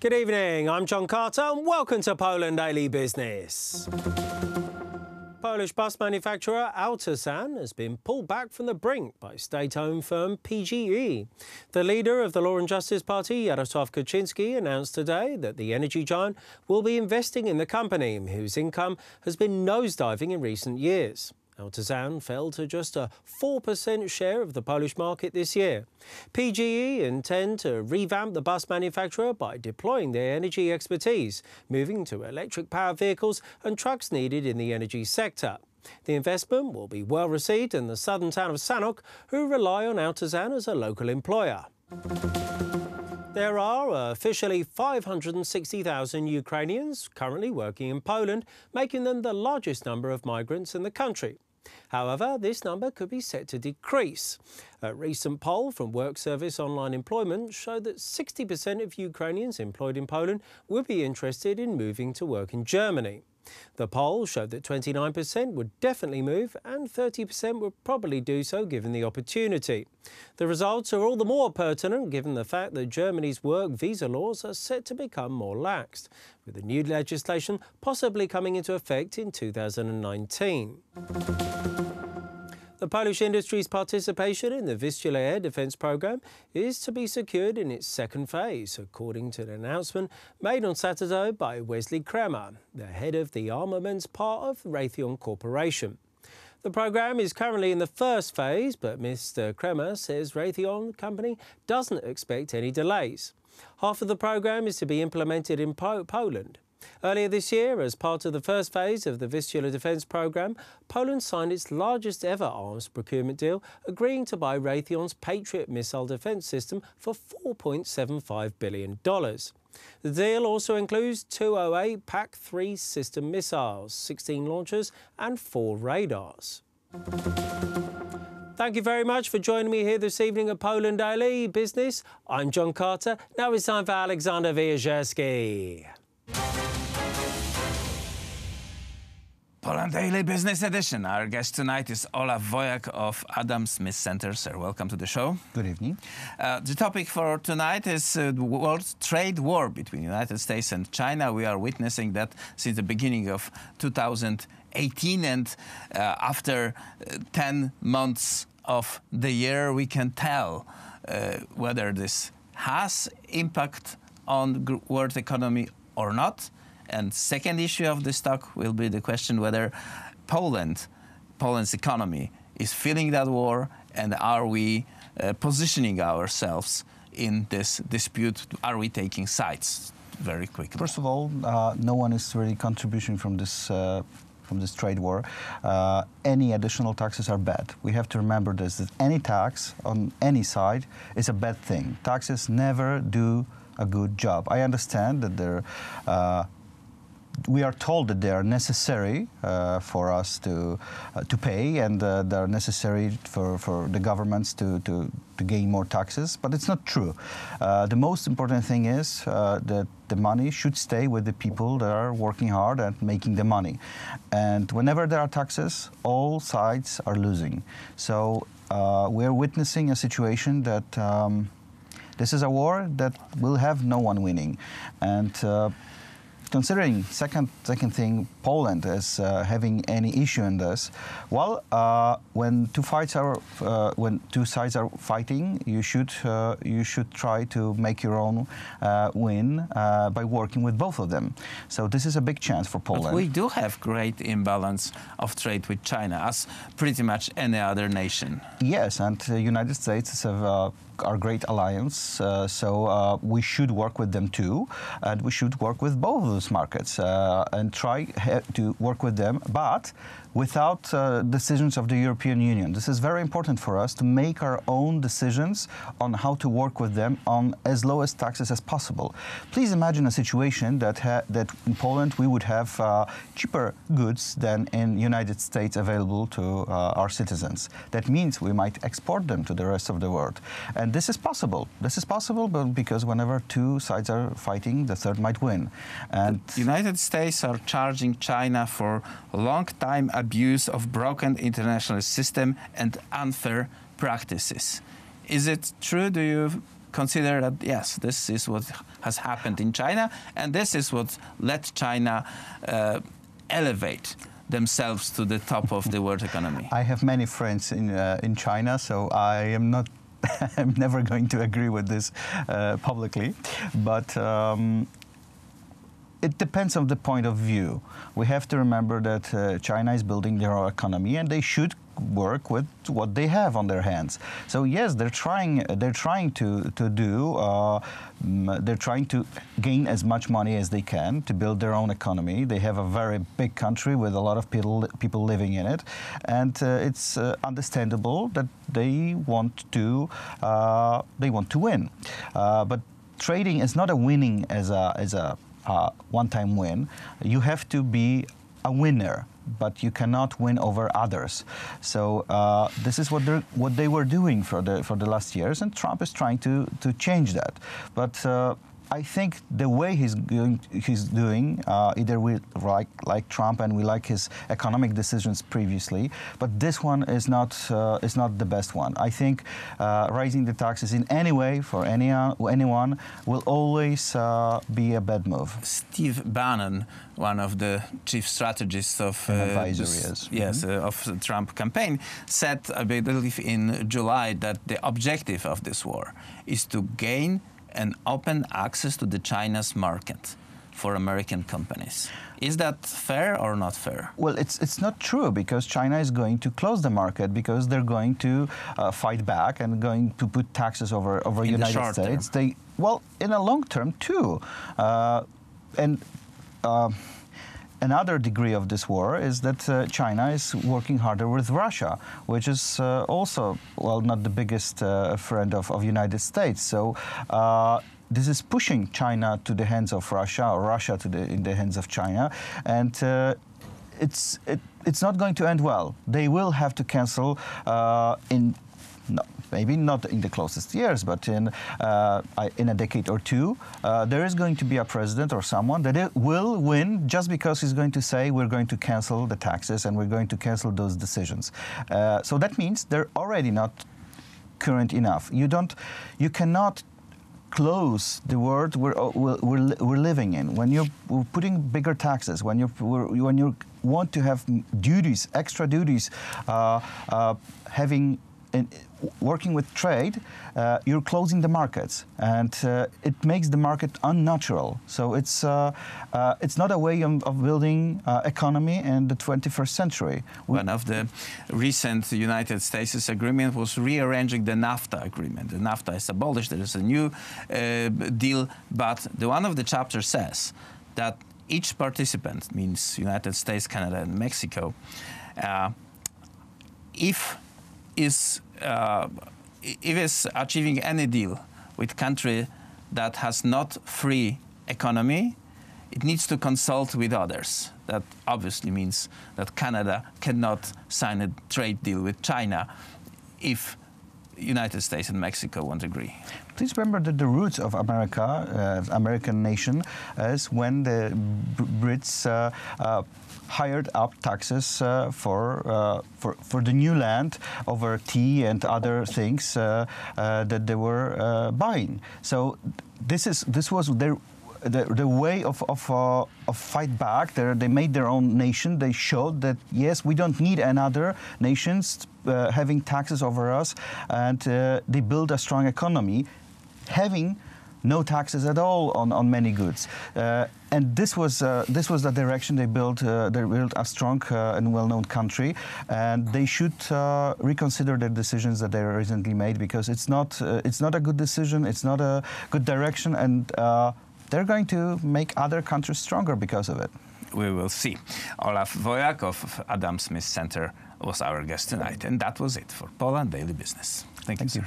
Good evening, I'm John Carter and welcome to Poland Daily Business. Polish bus manufacturer Autosan has been pulled back from the brink by state-owned firm PGE. The leader of the Law and Justice Party, Jarosław Kaczynski, announced today that the energy giant will be investing in the company, whose income has been nosediving in recent years. Autosan fell to just a 4% share of the Polish market this year. PGE intend to revamp the bus manufacturer by deploying their energy expertise, moving to electric-powered vehicles and trucks needed in the energy sector. The investment will be well received in the southern town of Sanok, who rely on Autosan as a local employer. There are officially 560,000 Ukrainians currently working in Poland, making them the largest number of migrants in the country. However, this number could be set to decrease. A recent poll from Work Service Online Employment showed that 60% of Ukrainians employed in Poland would be interested in moving to work in Germany. The poll showed that 29% would definitely move and 30% would probably do so given the opportunity. The results are all the more pertinent given the fact that Germany's work visa laws are set to become more laxed, with the new legislation possibly coming into effect in 2019. The Polish industry's participation in the Vistula air defence programme is to be secured in its second phase, according to an announcement made on Saturday by Wesley Kremer, the head of the armaments part of Raytheon Corporation. The programme is currently in the first phase, but Mr Kremer says Raytheon company doesn't expect any delays. Half of the programme is to be implemented in Poland. Earlier this year, as part of the first phase of the Vistula defence programme, Poland signed its largest ever arms procurement deal, agreeing to buy Raytheon's Patriot missile defence system for $4.75 billion. The deal also includes 208 PAC-3 system missiles, 16 launchers and 4 radars. Thank you very much for joining me here this evening at Poland Daily Business. I'm John Carter. Now it's time for Alexander Wierzewski. Poland Daily Business Edition. Our guest tonight is Olaf Wojak of Adam Smith Center. Sir, welcome to the show. Good evening. The topic for tonight is the world trade war between the United States and China. We are witnessing that since the beginning of 2018, and after 10 months of the year, we can tell whether this has impact on the world economy or not. And second issue of this talk will be the question whether Poland's economy is feeling that war, and are we positioning ourselves in this dispute? Are we taking sides? Very quickly. First of all, no one is really contributing from this trade war. Any additional taxes are bad. We have to remember this, that any tax on any side is a bad thing. Taxes never do a good job. I understand that we are told that they are necessary for us to pay, and they are necessary for the governments to gain more taxes, but it's not true. The most important thing is that the money should stay with the people that are working hard and making the money. And whenever there are taxes, all sides are losing. So we're witnessing a situation that this is a war that will have no one winning. And considering second thing, Poland as having any issue in this, well, when two sides are fighting, you should try to make your own win by working with both of them. So this is a big chance for Poland. But we do have great imbalance of trade with China, as pretty much any other nation. Yes, and the United States is our great alliance, so we should work with them too, and we should work with both of those markets and try to work with them, but without decisions of the European Union. This is very important for us to make our own decisions on how to work with them on as lowest taxes as possible. Please imagine a situation that in Poland we would have cheaper goods than in United States available to our citizens. That means we might export them to the rest of the world. And this is possible. This is possible because whenever two sides are fighting, the third might win. And the United States are charging China for a long time abuse of broken international system and unfair practices. Is it true? Do you consider that, yes, this is what has happened in China, and this is what let China elevate themselves to the top of the world economy? I have many friends in China, so I am not. I'm never going to agree with this publicly, but it depends on the point of view. We have to remember that China is building their own economy, and they should work with what they have on their hands. So yes, they're trying to gain as much money as they can to build their own economy. They have a very big country with a lot of people living in it, and it's understandable that they want to win. But trading is not a winning as a one-time win. You have to be a winner, but you cannot win over others. So this is what they were doing for the last years, and Trump is trying to change that. But I think the way he's doing, either we like Trump and we like his economic decisions previously, but this one is not the best one. I think raising the taxes in any way for anyone will always be a bad move. Steve Bannon, one of the chief strategists of of the Trump campaign, said, I believe in July, that the objective of this war is to gain and open access to the China's market for American companies. Is that fair or not fair? Well, it's not true, because China is going to close the market, because they're going to fight back and going to put taxes over United States. Well, in a long term too, another degree of this war is that China is working harder with Russia, which is also, well, not the biggest friend of United States. So this is pushing China to the hands of Russia, or Russia in the hands of China, and it's not going to end well. They will have to cancel maybe not in the closest years, but in a decade or two, there is going to be a president or someone that will win just because he's going to say we're going to cancel the taxes and we're going to cancel those decisions. So that means they're already not current enough. You cannot close the world we're living in. When you're putting bigger taxes, when you want to have duties, extra duties, working with trade, you're closing the markets, and it makes the market unnatural. So it's not a way of building economy in the 21st century. One of the recent United States agreement was rearranging the NAFTA agreement. The NAFTA is abolished. There is a new deal, but one of the chapters says that each participant, means United States, Canada, and Mexico, if is achieving any deal with country that has not free economy, it needs to consult with others. That obviously means that Canada cannot sign a trade deal with China if United States and Mexico won't agree. Please remember that the roots of America, American nation, is when the Brits hired up taxes for the new land over tea and other things that they were buying. So this was the way of fight back. They made their own nation. They showed that yes, we don't need another nations having taxes over us, and they built a strong economy, having no taxes at all on many goods. And this was the direction they built. They built a strong and well-known country, and they should reconsider the decisions that they recently made, because it's not a good decision. It's not a good direction, and they're going to make other countries stronger because of it. We will see. Olaf Wojak of Adam Smith Center was our guest tonight, and that was it for Poland Daily Business. Thank you, sir.